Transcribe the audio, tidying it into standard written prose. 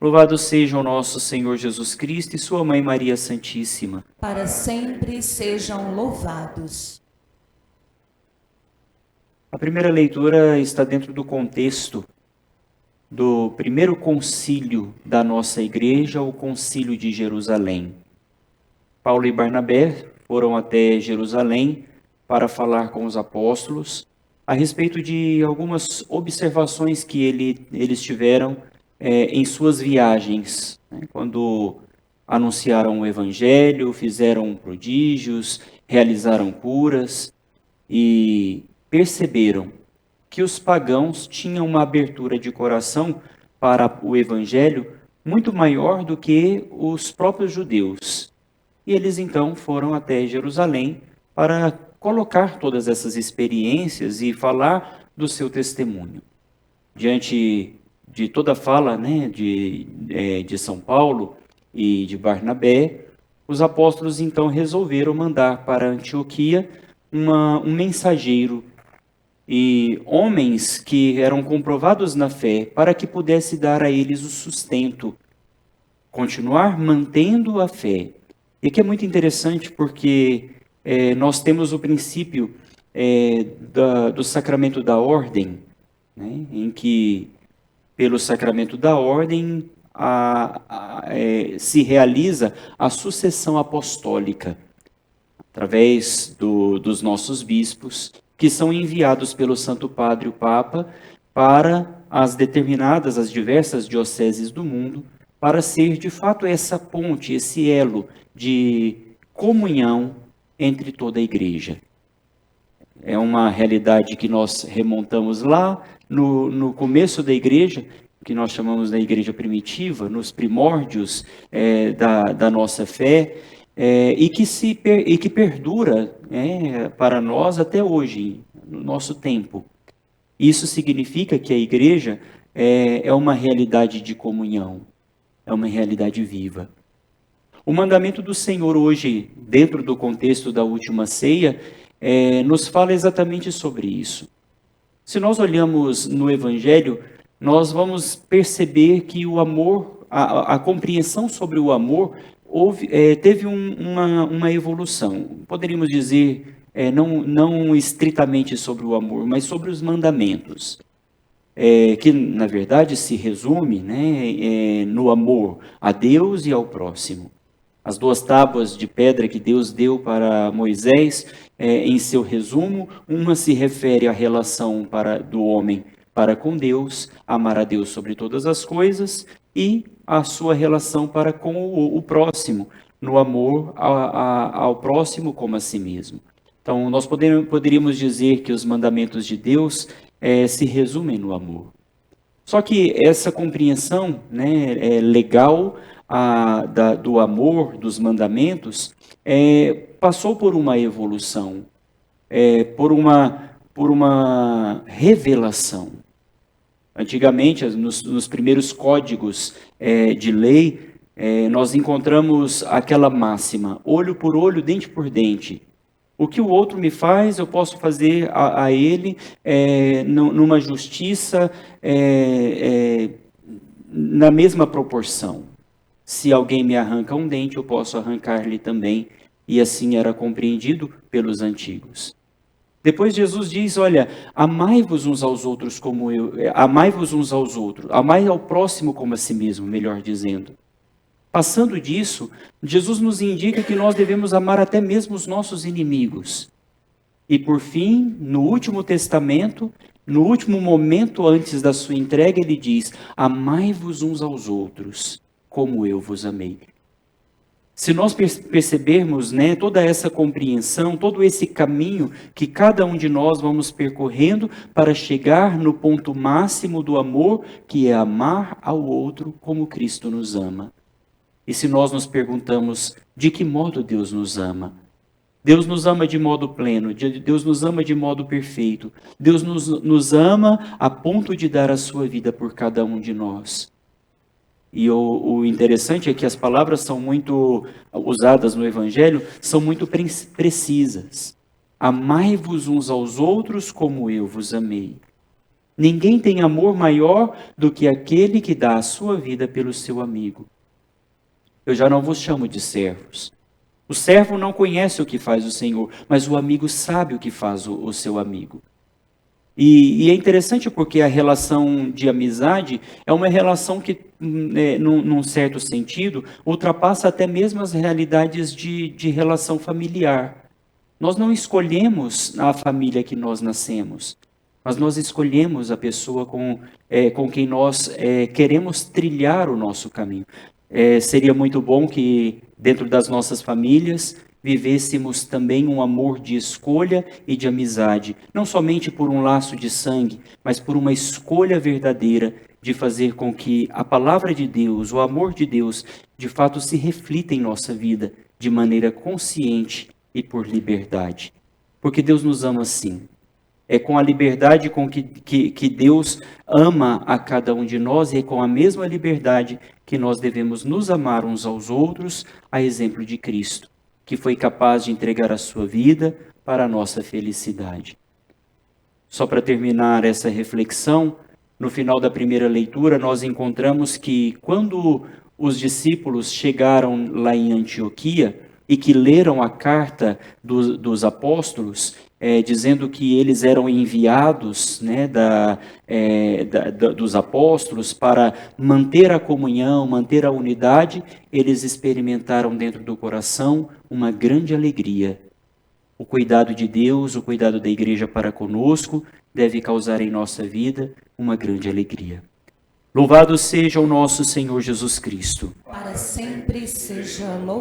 Louvado seja o nosso Senhor Jesus Cristo e sua Mãe Maria Santíssima. Para sempre sejam louvados. A primeira leitura está dentro do contexto do primeiro concílio da nossa igreja, o Concílio de Jerusalém. Paulo e Barnabé foram até Jerusalém para falar com os apóstolos a respeito de algumas observações que eles tiveram em suas viagens, né? Quando anunciaram o Evangelho, fizeram prodígios, realizaram curas e perceberam que os pagãos tinham uma abertura de coração para o Evangelho muito maior do que os próprios judeus. E eles então foram até Jerusalém para colocar todas essas experiências e falar do seu testemunho. Diante de toda a fala, né, de São Paulo e de Barnabé, os apóstolos então resolveram mandar para Antioquia um mensageiro e homens que eram comprovados na fé para que pudesse dar a eles o sustento, continuar mantendo a fé. E aqui é muito interessante porque nós temos o princípio do sacramento da ordem, né, em que pelo sacramento da ordem se realiza a sucessão apostólica através dos nossos bispos, que são enviados pelo Santo Padre, o Papa, para as diversas dioceses do mundo, para ser de fato essa ponte, esse elo de comunhão entre toda a igreja. É uma realidade que nós remontamos lá no começo da igreja, que nós chamamos da igreja primitiva, nos primórdios da nossa fé, e que perdura para nós até hoje, no nosso tempo. Isso significa que a igreja é uma realidade de comunhão, é uma realidade viva. O mandamento do Senhor hoje, dentro do contexto da última ceia, nos fala exatamente sobre isso. Se nós olhamos no Evangelho, nós vamos perceber que o amor, a compreensão sobre o amor, teve uma evolução. Poderíamos dizer, não estritamente sobre o amor, mas sobre os mandamentos. Que, na verdade, se resume, né, no amor a Deus e ao próximo. As 2 tábuas de pedra que Deus deu para Moisés, em seu resumo, uma se refere à relação do homem para com Deus, amar a Deus sobre todas as coisas, e a sua relação para com o próximo, no amor ao próximo como a si mesmo. Então, nós poderíamos dizer que os mandamentos de Deus se resumem no amor. Só que essa compreensão, né, legal do amor, dos mandamentos, passou por uma evolução, por uma revelação. Antigamente, nos primeiros códigos de lei, nós encontramos aquela máxima, olho por olho, dente por dente. O que o outro me faz, eu posso fazer a ele numa justiça na mesma proporção. Se alguém me arranca um dente, eu posso arrancar-lhe também. E assim era compreendido pelos antigos. Depois Jesus diz, olha, amai-vos uns aos outros como amai-vos uns aos outros, amai ao próximo como a si mesmo, melhor dizendo. Passando disso, Jesus nos indica que nós devemos amar até mesmo os nossos inimigos. E por fim, no último testamento, no último momento antes da sua entrega, ele diz, amai-vos uns aos outros, como eu vos amei. Se nós percebermos, né, toda essa compreensão, todo esse caminho que cada um de nós vamos percorrendo para chegar no ponto máximo do amor, que é amar ao outro como Cristo nos ama. E se nós nos perguntamos de que modo Deus nos ama? Deus nos ama de modo pleno, Deus nos ama de modo perfeito. Deus nos ama a ponto de dar a sua vida por cada um de nós. E o interessante é que as palavras são muito usadas no Evangelho, são muito precisas. Amai-vos uns aos outros como eu vos amei. Ninguém tem amor maior do que aquele que dá a sua vida pelo seu amigo. Eu já não vos chamo de servos. O servo não conhece o que faz o Senhor, mas o amigo sabe o que faz o seu amigo. E é interessante porque a relação de amizade é uma relação que, num certo sentido, ultrapassa até mesmo as realidades de relação familiar. Nós não escolhemos a família que nós nascemos, mas nós escolhemos a pessoa com quem nós queremos trilhar o nosso caminho. Seria muito bom que dentro das nossas famílias vivêssemos também um amor de escolha e de amizade, não somente por um laço de sangue, mas por uma escolha verdadeira de fazer com que a palavra de Deus, o amor de Deus, de fato se reflita em nossa vida de maneira consciente e por liberdade. Porque Deus nos ama assim. É com a liberdade com que Deus ama a cada um de nós, e é com a mesma liberdade que nós devemos nos amar uns aos outros, a exemplo de Cristo, que foi capaz de entregar a sua vida para a nossa felicidade. Só para terminar essa reflexão, no final da primeira leitura, nós encontramos que quando os discípulos chegaram lá em Antioquia e que leram a carta dos apóstolos, dizendo que eles eram enviados, né, dos apóstolos para manter a comunhão, manter a unidade, eles experimentaram dentro do coração uma grande alegria. O cuidado de Deus, o cuidado da igreja para conosco, deve causar em nossa vida uma grande alegria. Louvado seja o nosso Senhor Jesus Cristo. Para sempre seja louvado.